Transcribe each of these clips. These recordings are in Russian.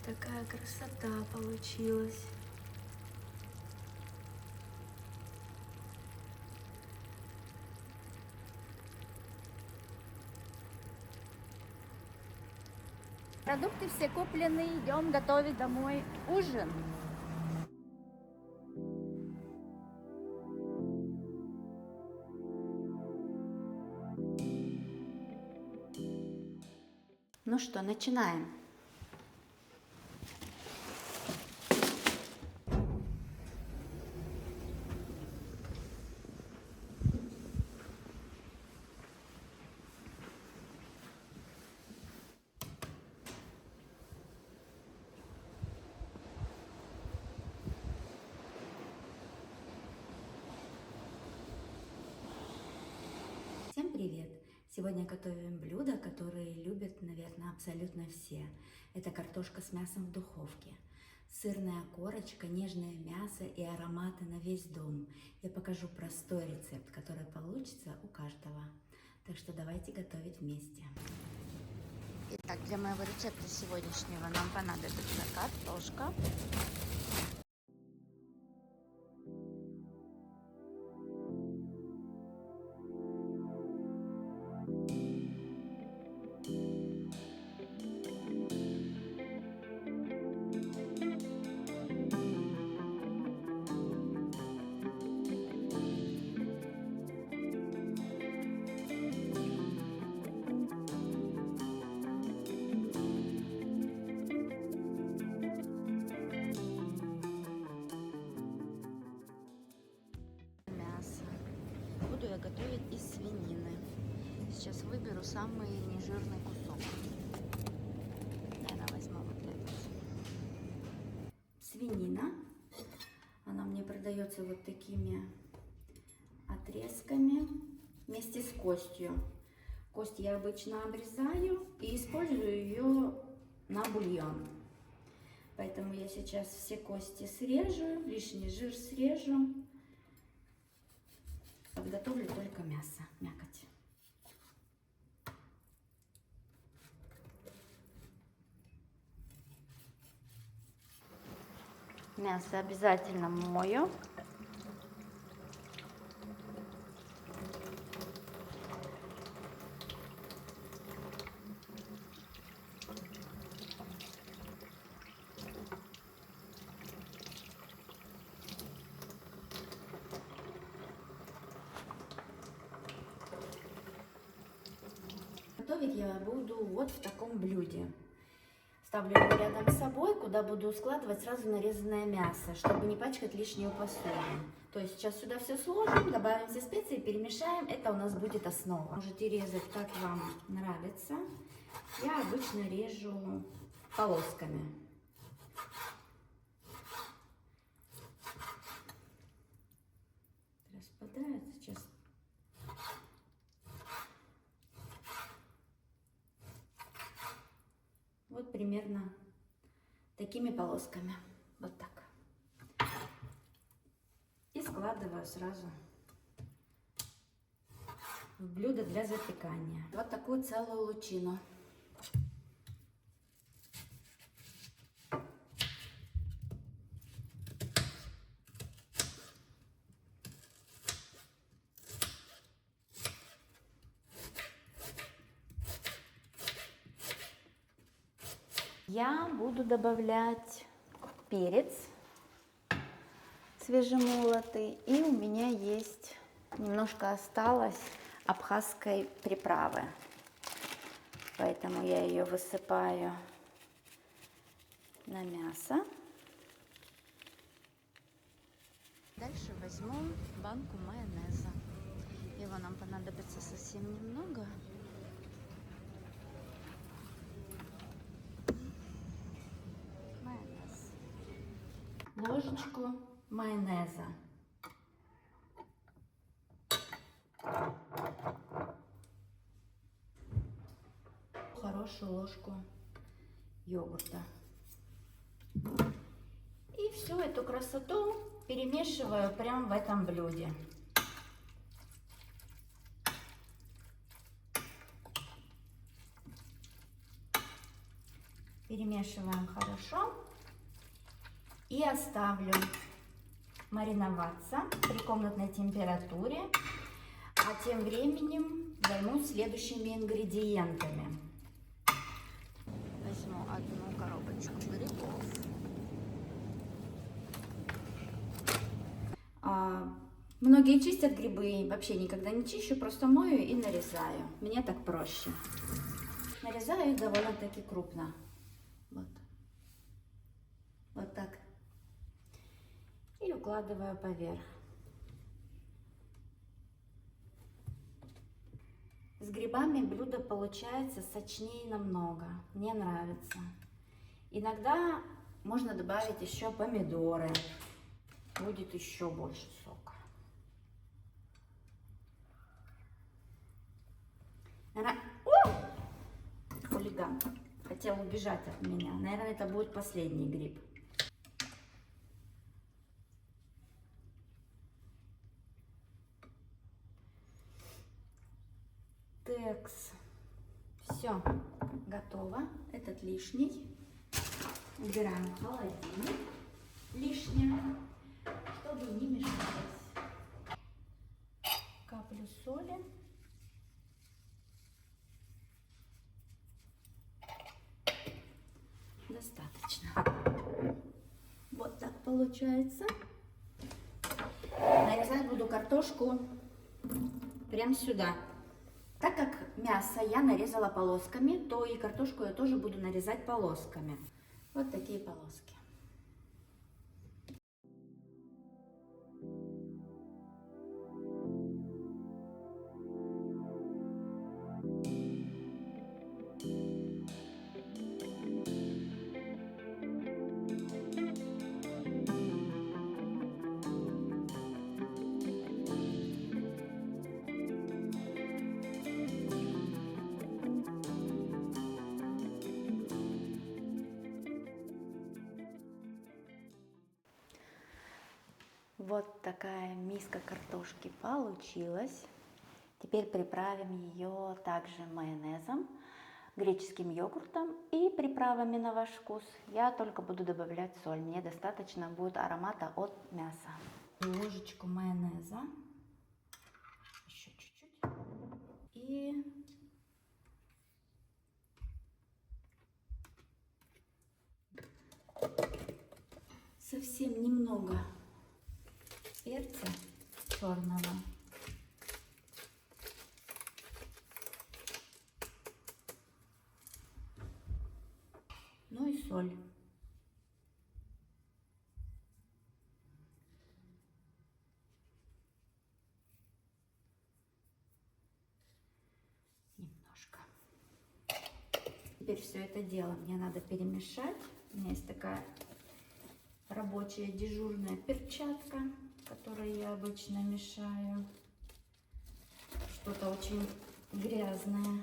Такая красота получилась. Продукты все куплены, идем готовить домой ужин. Ну что, начинаем. Всем привет! Сегодня готовим блюдо, которое любят, наверное, абсолютно все. Это картошка с мясом в духовке. Сырная корочка, нежное мясо и ароматы на весь дом. Я покажу простой рецепт, который получится у каждого. Так что давайте готовить вместе. Итак, для моего рецепта сегодняшнего нам понадобится картошка, мясо. Буду я готовить из свинины. Сейчас выберу самый нежирный кусок. Наверное, возьму вот этот. Свинина. Она мне продается вот такими отрезками вместе с костью. Кость я обычно обрезаю и использую ее на бульон. Поэтому я сейчас все кости срежу, лишний жир срежу. Подготовлю только мясо, мякоть. Мясо обязательно мою. Готовить я буду вот в таком блюде. Ставлю его рядом с собой, куда буду складывать сразу нарезанное мясо, чтобы не пачкать лишнюю посуду. То есть сейчас сюда все сложим, добавим все специи, перемешаем. Это у нас будет основа. Можете резать, как вам нравится. Я обычно режу полосками. Распадается сейчас. Вот примерно такими полосками. Вот так. И складываю сразу в блюдо для запекания. Вот такую целую лучину. Я буду добавлять перец свежемолотый. И у меня есть, немножко осталось абхазской приправы. Поэтому я ее высыпаю на мясо. Дальше возьму банку майонеза. Его нам понадобится совсем немного. Майонез. Ложечку майонеза. Хорошую ложку йогурта. И всю эту красоту перемешиваю прямо в этом блюде. Перемешиваем хорошо и оставлю мариноваться при комнатной температуре. А тем временем займусь следующими ингредиентами. Возьму одну коробочку грибов. Многие чистят грибы, вообще никогда не чищу, просто мою и нарезаю. Мне так проще. Нарезаю довольно-таки крупно. Вот. Вот так. И укладываю поверх. С грибами блюдо получается сочнее намного. Мне нравится. Иногда можно добавить еще помидоры. Будет еще больше сока. О! Хулиган. Хотел убежать от меня. Наверное, это будет последний гриб. Текс. Все, готово. Этот лишний. Убираем в холодильник. Лишнее, чтобы не мешалось. Каплю соли. Достаточно. Вот так получается. Нарезать буду картошку прямо сюда. Так как мясо я нарезала полосками, то и картошку я тоже буду нарезать полосками. Вот такие полоски. Вот такая миска картошки получилась. Теперь приправим ее также майонезом, греческим йогуртом и приправами на ваш вкус. Я только буду добавлять соль. Мне достаточно будет аромата от мяса. Ложечку майонеза. Еще чуть-чуть. И совсем немного перца черного. Ну и соль. Немножко. Теперь все это дело мне надо перемешать. У меня есть такая рабочая дежурная перчатка, которой я обычно мешаю. Что-то очень грязное.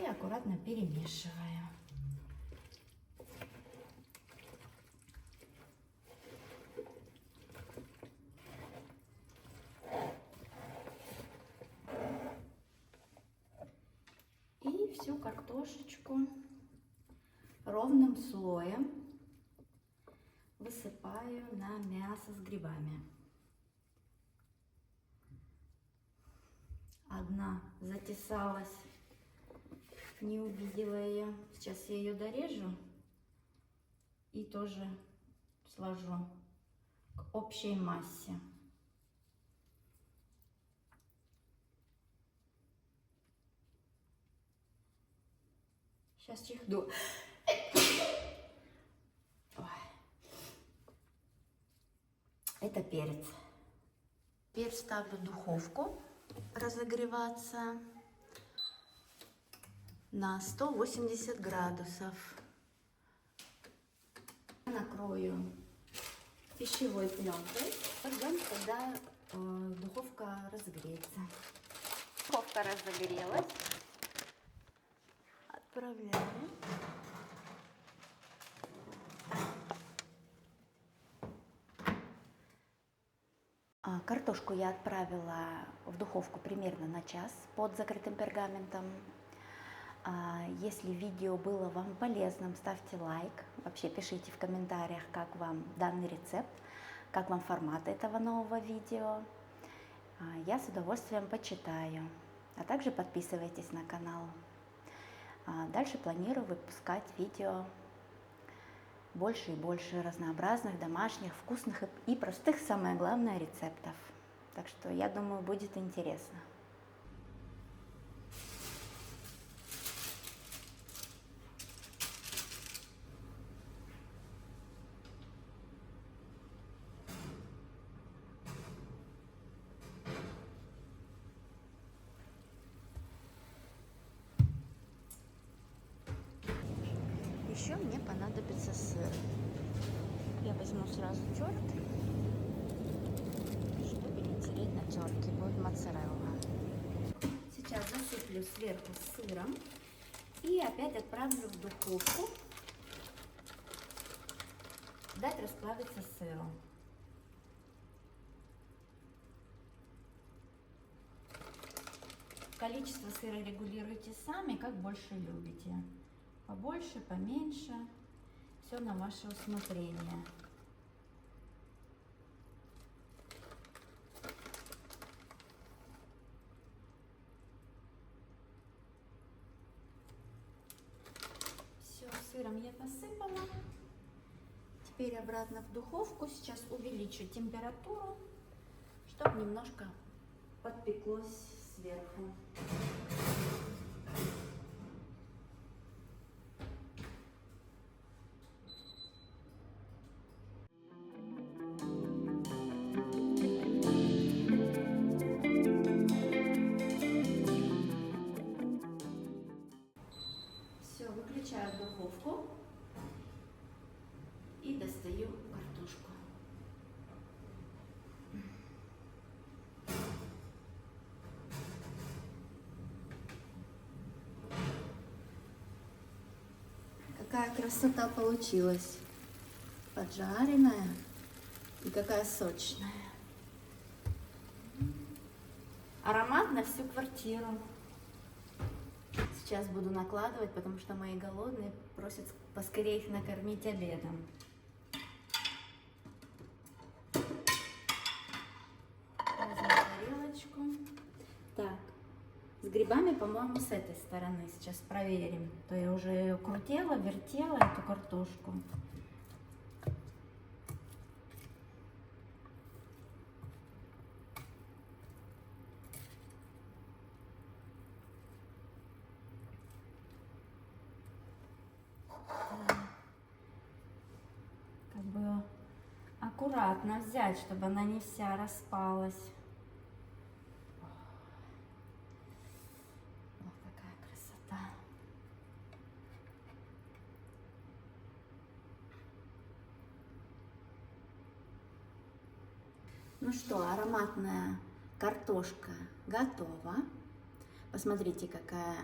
И аккуратно перемешиваю. И всю картошечку ровным слоем высыпаю на мясо с грибами. Одна затесалась, не увидела ее. Сейчас я ее дорежу и тоже сложу к общей массе. Сейчас чихну. Это перец. Теперь ставлю духовку разогреваться на 180 градусов. Накрою пищевой пленкой. Ждем, когда духовка разогреется. Духовка разогрелась. Отправляем. Картошку я отправила в духовку примерно на час под закрытым пергаментом. Если видео было вам полезным, ставьте лайк. Вообще пишите в комментариях, как вам данный рецепт, как вам формат этого нового видео. Я с удовольствием почитаю. А также подписывайтесь на канал. Дальше планирую выпускать видео больше и больше разнообразных, домашних, вкусных и простых, самое главное, рецептов. Так что я думаю, будет интересно. Еще мне понадобится сыр. Я возьму сразу тертый, чтобы не тереть на терке. Будет моцарелла. Сейчас засыплю сверху сыром и опять отправлю в духовку дать расплавиться сыру. Количество сыра регулируйте сами, как больше любите. Побольше, поменьше, все на ваше усмотрение. Все, сыром я посыпала. Теперь обратно в духовку. Сейчас увеличу температуру, чтобы немножко подпеклось сверху. Все, выключаю духовку и достаю картошку. Какая красота получилась! Поджаренная и какая сочная. Аромат на всю квартиру. Сейчас буду накладывать, потому что мои голодные просят поскорее их накормить обедом. Возьму тарелочку. Так, с грибами, по-моему, с этой стороны сейчас проверим. То я уже крутила, вертела эту картошку. Как бы аккуратно взять, чтобы она не вся распалась. Вот какая красота. Ну что, ароматная картошка готова. Посмотрите, какая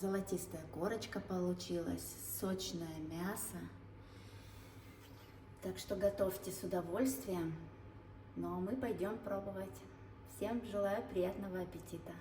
золотистая корочка получилась, сочное мясо. Так что готовьте с удовольствием. Ну а мы пойдем пробовать. Всем желаю приятного аппетита.